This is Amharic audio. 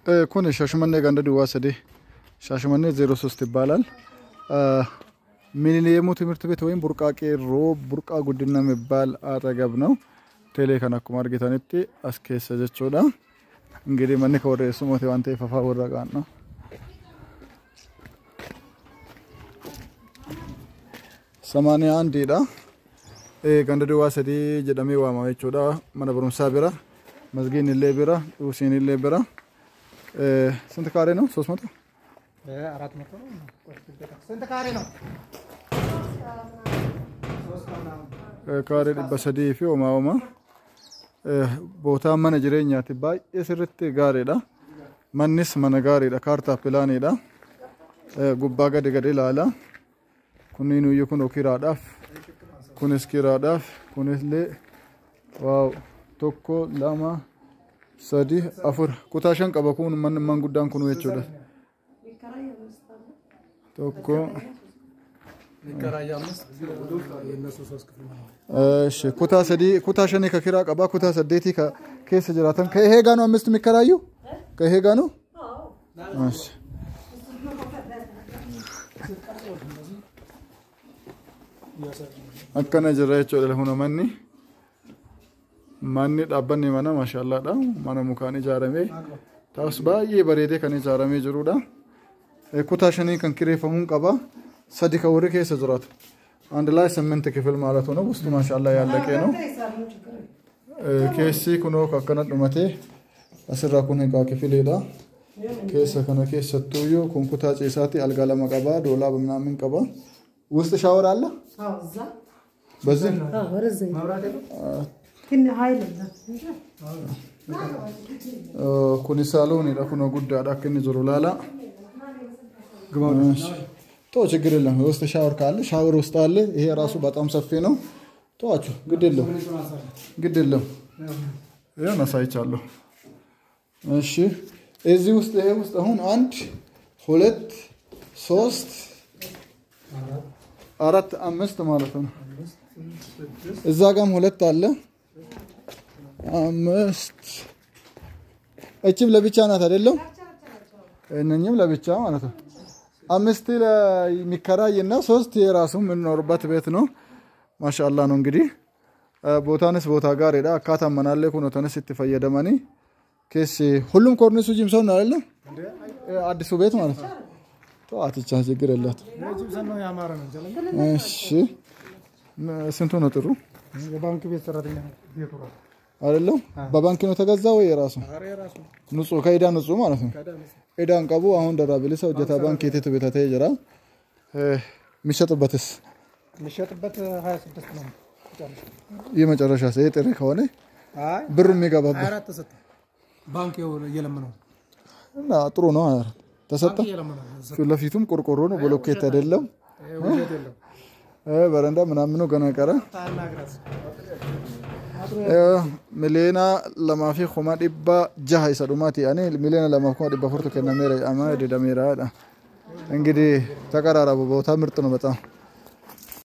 كون شاشمنة عند دواسة شاشمنة 03 ይባላል ሚሊኒየሙ ትምህርት ቤት ወይም ቡርቃቄ ሮብ ቡርቃ ጉድና የሚባል አጠገብ ነው ቴሌ ከነኩም አርጌታንቲ አስከሰ ጀቾዳ እንግዲህ ማን ከወደ ሱሞቴ ዋንተ ፈፋ ወራቃን ነው ሰማንያ አንድ ዳ ገንደ ዱዋሰዲ ጀደሜ ዋማ ጀቾዳ ማነ ብሩምሳ ቢራ መዝጊን ለቢራ ኡሲን ለቢራ ስንት ካሬ ነው 300 400 ስንት ካሬ ነው ካሬ በሰዲ ፊ ኦማማ ቦታ ማነ ጅሬኛቲ ባይ እስርት ጋሬዳ ማንስ ማነ ጋሬዳ ካርታ ፕላኔዳ ጉባ ገደ ገደ ላላ ኩኒኑ ይኩን ኦኪራዳፍ ኩንስ ኪራዳፍ ኩንስ ለ ዋው ቶኮ ላማ ሰዲ አፍር ኩታሸን ቀበኩን ማን ጉዳን ኩኑ የቾዳ ቶኮ ንከራያምስ የነሱ 3 ክፍል ነው እሺ ኩታ ሰዲ ኩታሸኔ ከኪራ ቀባ ኩታ ሰዴቲ ከኬስ ጅራተን ከይሄ ጋር ነው 5 የሚከራዩ ከይሄ ጋር ነው እሺ አከነ ጅራይቾ ለሆነ ማንኒ ዳበኔ ማና ማሻአላ ዳ ማና ሙካኒ ጃረሜ ታስ ባዬ በሬዴ ከኔ ጃረሜ ጅሩዳ ኩታሸኔ ከንክሬፈሙን ቀባ ሰዲ ከወረ ከሰ ጅራት አንድ ላይ 8 ክፍል ማለት ነው ውስጡ ማሻአላ ያለቀ ነው ኬሲ ኩኖ ከከነ ዱመቴ አስራ ኩን ሄጋ ክፍል ሄዳ ኬሰ ከነ ኬሰቱዩ ኩንኩታ ጨሳቲ አልጋ ለማቀባ ዶላ በመናምን ቀባ ውስጥ ሻወር አለ አው እዛ በዚህ ወረዘ ማብራት كن هاي لنا كوني سالوني لا كنا قد أكني زرولالا قماش تو شجر الله وست شاور كله شاور وستاله هي راسه باتام سفينه تو أشو قد الله يا نساي شالله ماشي إزي وست هون عند خلت صوست أردت أمست مالتون إذا قام خلت الله አምስት እቺም ለብቻ ናት አይደለም እነኚህም ለብቻ ማለት ነው አምስት ለሚከራይና 3 የራሱ ምንኖርበት ቤት ነው ማሻአላ ነው እንግዲህ ቦታንስ ቦታ ጋር ሄዳ አካታመናለ ኩኖ ተነስ ይተፈየደማኒ ከሲ ሁሉም ኮርኒሱ ጂምሶ ነው አይደለም አዲሱ ቤት ማለት ነው ተዋትቻ ችግር የላት ጂምሶ ነው ያማረ ነው እሺ ስንቱ ነው ጥሩ የባንክ ቤት ሰራተኛ ቤቱ ነው አይደለም በባንክ ነው ተገዛው የራሱ ንጹህ ከይዳ ንጹህ ማለት ነው ኤዳን ቀቡ አሁን ደራብሊ ሰው ጀታ ባንክ የቴቱ ቤታ ተጀራ የሚሸጥበት 26 ነው የመጨረሻ ሰይ ጥሪ ከሆነ ብር የሚገባበት 4 ተሰጠ ባንክ የለምነው እና ጥሩ ነው ተሰጠ ለፊቱም ቆርቆሮ ነው ብሎኬት አይደለም በረንዳ ምናምን ነው ገና ቀረ ملينا لما في خماد إبا جهاي سلوماتي أنا ملينا لما في خماد إبا فرتو كنا ميرا أما دي دميرا إنجدي تكرر أبو بوتا مرتنا بتا